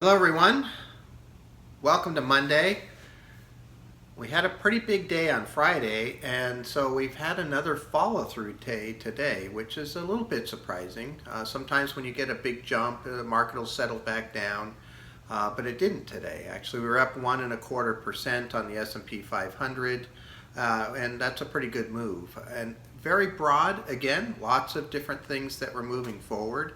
Hello everyone, welcome to Monday. We had a pretty big day on Friday, and so we've had another follow-through day today, which is a little bit surprising. Sometimes when you get a big jump, the market will settle back down, but it didn't today. Actually, we were up 1.25% on the S&P 500, and that's a pretty good move. And very broad, again, lots of different things that were moving forward.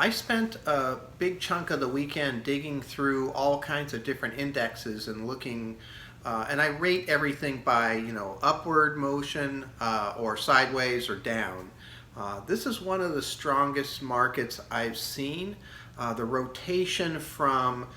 I spent a big chunk of the weekend digging through all kinds of different indexes and looking, and I rate everything by, upward motion or sideways or down. This is one of the strongest markets I've seen. The rotation from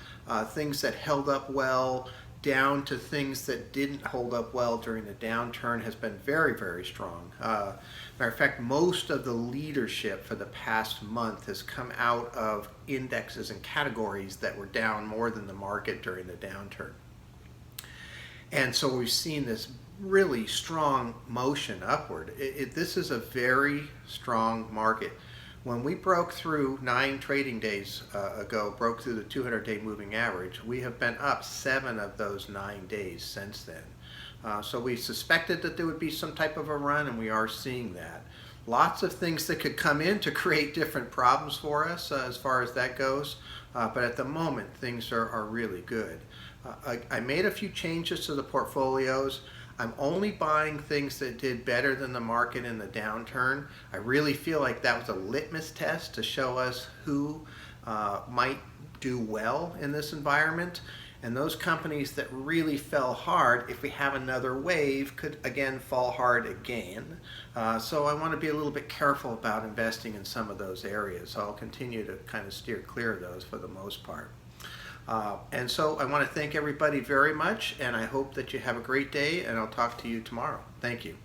things that held up well down to things that didn't hold up well during the downturn has been very, very strong. Matter of fact, most of the leadership for the past month has come out of indexes and categories that were down more than the market during the downturn. And so we've seen this really strong motion upward. This is a very strong market. When we broke through 9 trading days ago, broke through the 200-day moving average, we have been up 7 of those 9 days since then. So we suspected that there would be some type of a run, and we are seeing that. Lots of things that could come in to create different problems for us as far as that goes, but at the moment things are really good. I made a few changes to the portfolios. I'm only buying things that did better than the market in the downturn. I really feel like that was a litmus test to show us who might do well in this environment. And those companies that really fell hard, if we have another wave, could again fall hard again. So I want to be a little bit careful about investing in some of those areas. I'll continue to kind of steer clear of those for the most part. And so I want to thank everybody very much, and I hope that you have a great day, and I'll talk to you tomorrow. Thank you.